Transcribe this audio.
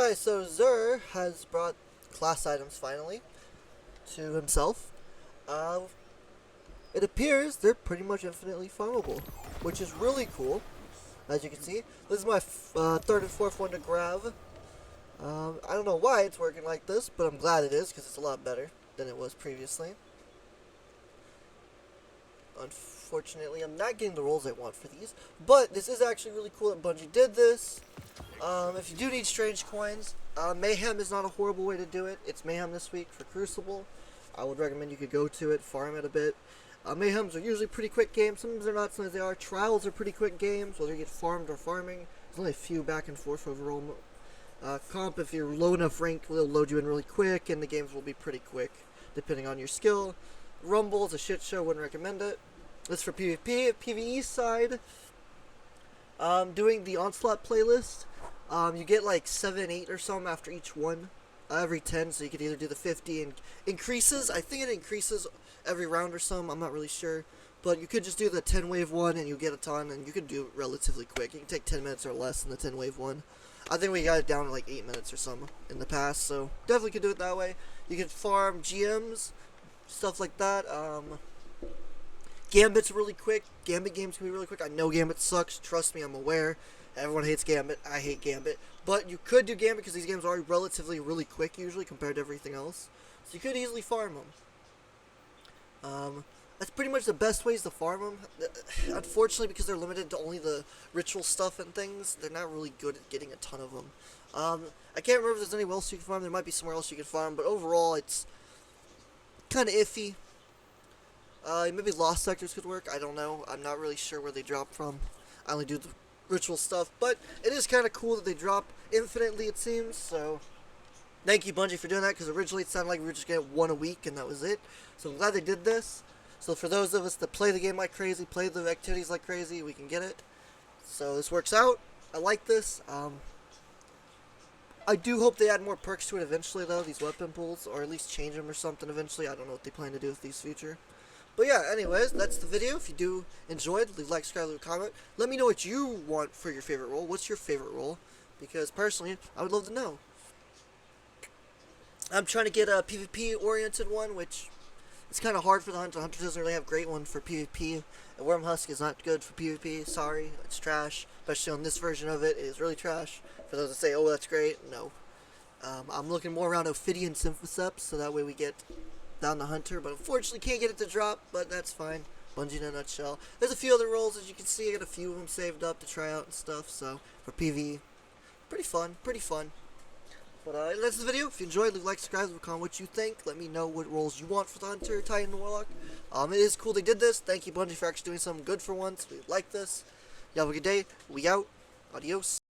Alright, so Zur has brought class items finally to himself. Uh, it appears they're pretty much infinitely farmable, which is really cool. As you can see, this is my third and fourth one to grab. I don't know why it's working like this, but I'm glad it is because it's a lot better than it was previously. Unfortunately, I'm not getting the rolls I want for these, but this is actually really cool that Bungie did this. If you do need strange coins, Mayhem is not a horrible way to do it. It's Mayhem this week for Crucible. I would recommend you could go to it, farm it a bit. Mayhems are usually pretty quick games. Sometimes they're not, sometimes they are. Trials are pretty quick games, whether you get farmed or farming. There's only a few back and forth overall. Comp, if you're low enough rank, will load you in really quick, and the games will be pretty quick, depending on your skill. Rumble is a shit show, wouldn't recommend it. This is for PvP. PvE side, doing the Onslaught playlist. You get like 7, 8 or something after each one, every 10, so you could either do the 50 and increases. I think it increases every round or something, I'm not really sure. But you could just do the 10 wave one and you get a ton, and you could do it relatively quick. You can take 10 minutes or less in the 10 wave one. I think we got it down to like 8 minutes or something in the past, so definitely could do it that way. You can farm GMs, stuff like that. Gambit's really quick. Gambit games can be really quick. I know Gambit sucks. Trust me, I'm aware. Everyone hates Gambit. I hate Gambit. But you could do Gambit because these games are relatively really quick usually compared to everything else. So you could easily farm them. That's pretty much the best ways to farm them. Unfortunately, because they're limited to only the ritual stuff and things, they're not really good at getting a ton of them. I can't remember if there's anywhere else you can farm. There might be somewhere else you can farm, but overall, it's kind of iffy. Maybe Lost Sectors could work. I don't know. I'm not really sure where they drop from. I only do the ritual stuff, but it is kind of cool that they drop infinitely, it seems. So thank you, Bungie, for doing that, because originally it sounded like we were just getting one a week and that was it. So I'm glad they did this. So for those of us that play the game like crazy, play the activities like crazy, we can get it. So this works out. I like this. I do hope they add more perks to it eventually, though, these weapon pools, or at least change them or something eventually. I don't know what they plan to do with these future. But yeah, anyways, that's the video. If you do enjoy it, leave a like, subscribe, leave a comment. Let me know what you want for your favorite role. What's your favorite role? Because personally, I would love to know. I'm trying to get a PvP-oriented one, which it's kind of hard for the Hunter. Hunter doesn't really have a great one for PvP. And Wormhusk is not good for PvP. Sorry, it's trash. Especially on this version of it, it is really trash. For those that say, oh, that's great, no. I'm looking more around Ophidian Symphoseps, so that way we get down the Hunter, but unfortunately can't get it to drop, but that's fine. Bungie in a nutshell. There's a few other roles, as you can see. I got a few of them saved up to try out and stuff, so for PvE, pretty fun. But that's the video. If you enjoyed, leave a like, subscribe, leave a comment what you think. Let me know what roles you want for the Hunter, Titan, and Warlock. It is cool they did this. Thank you, Bungie, for actually doing something good for once. We like this. You have a good day. We out. Adios.